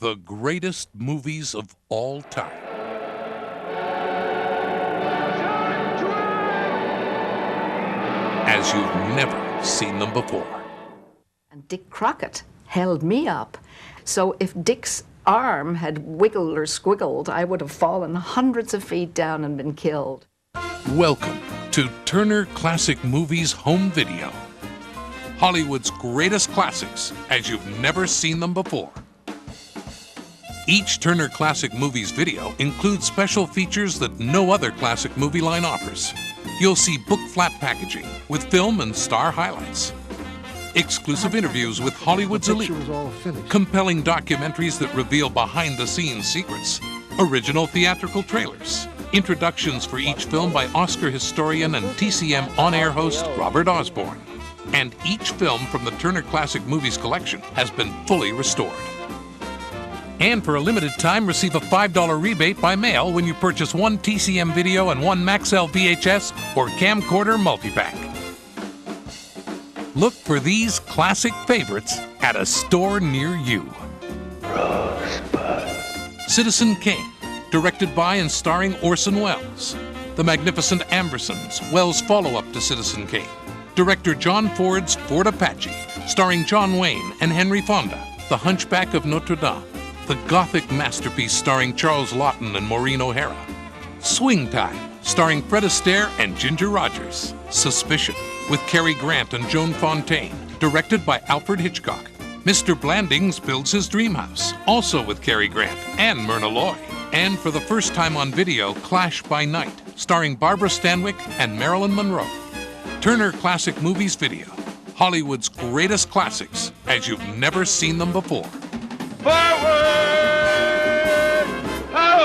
the greatest movies of all time. As you've never seen them before. And Dick Crockett held me up. So if Dick's arm had wiggled or squiggled, I would have fallen hundreds of feet down and been killed. Welcome to Turner Classic Movies Home Video. Hollywood's greatest classics as you've never seen them before. Each Turner Classic Movies video includes special features that no other classic movie line offers. You'll see book flap packaging with film and star highlights, exclusive interviews with Hollywood's elite, compelling documentaries that reveal behind-the-scenes secrets, original theatrical trailers, introductions for each film by Oscar historian and TCM on-air host Robert Osborne. And each film from the Turner Classic Movies collection has been fully restored. And for a limited time, receive a $5 rebate by mail when you purchase one TCM video and one Maxell VHS or camcorder multipack. Look for these classic favorites at a store near you. Rosebud. Citizen Kane, directed by and starring Orson Welles. The Magnificent Ambersons, Welles' follow-up to Citizen Kane. Director John Ford's Ford Apache, starring John Wayne and Henry Fonda. The Hunchback of Notre Dame. The Gothic masterpiece starring Charles Laughton and Maureen O'Hara. Swing Time, starring Fred Astaire and Ginger Rogers. Suspicion, with Cary Grant and Joan Fontaine, directed by Alfred Hitchcock. Mr. Blandings Builds His Dream House, also with Cary Grant and Myrna Loy. And for the first time on video, Clash by Night, starring Barbara Stanwyck and Marilyn Monroe. Turner Classic Movies Video, Hollywood's greatest classics as you've never seen them before. Forward! Oh!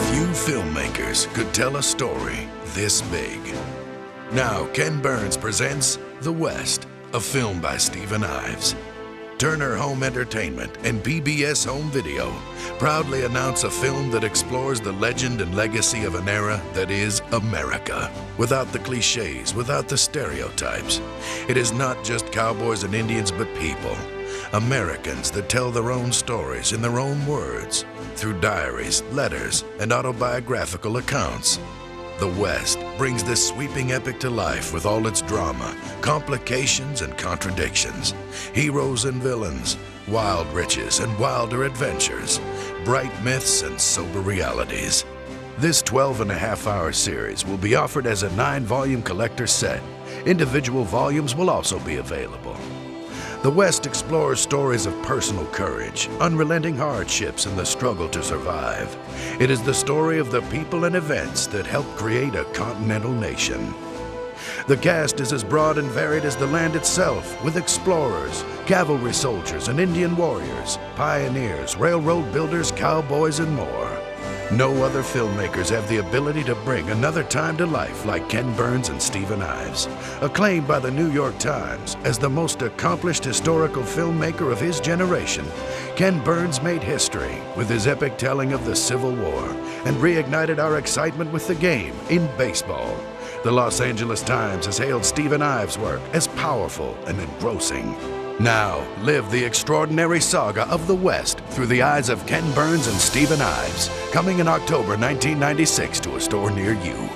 Few filmmakers could tell a story this big. Now, Ken Burns presents The West, a film by Stephen Ives. Turner Home Entertainment and PBS Home Video proudly announce a film that explores the legend and legacy of an era that is America. Without the cliches, without the stereotypes. It is not just cowboys and Indians, but people. Americans that tell their own stories in their own words, through diaries, letters, and autobiographical accounts. The West brings this sweeping epic to life with all its drama, complications, and contradictions. Heroes and villains, wild riches and wilder adventures, bright myths and sober realities. This 12.5-hour series will be offered as a 9-volume collector set. Individual volumes will also be available. The West explores stories of personal courage, unrelenting hardships, and the struggle to survive. It is the story of the people and events that helped create a continental nation. The cast is as broad and varied as the land itself, with explorers, cavalry soldiers, and Indian warriors, pioneers, railroad builders, cowboys, and more. No other filmmakers have the ability to bring another time to life like Ken Burns and Stephen Ives. Acclaimed by the New York Times as the most accomplished historical filmmaker of his generation, Ken Burns made history with his epic telling of the Civil War and reignited our excitement with the game in baseball. The Los Angeles Times has hailed Stephen Ives' work as powerful and engrossing. Now, live the extraordinary saga of the West through the eyes of Ken Burns and Stephen Ives, coming in October 1996 to a store near you.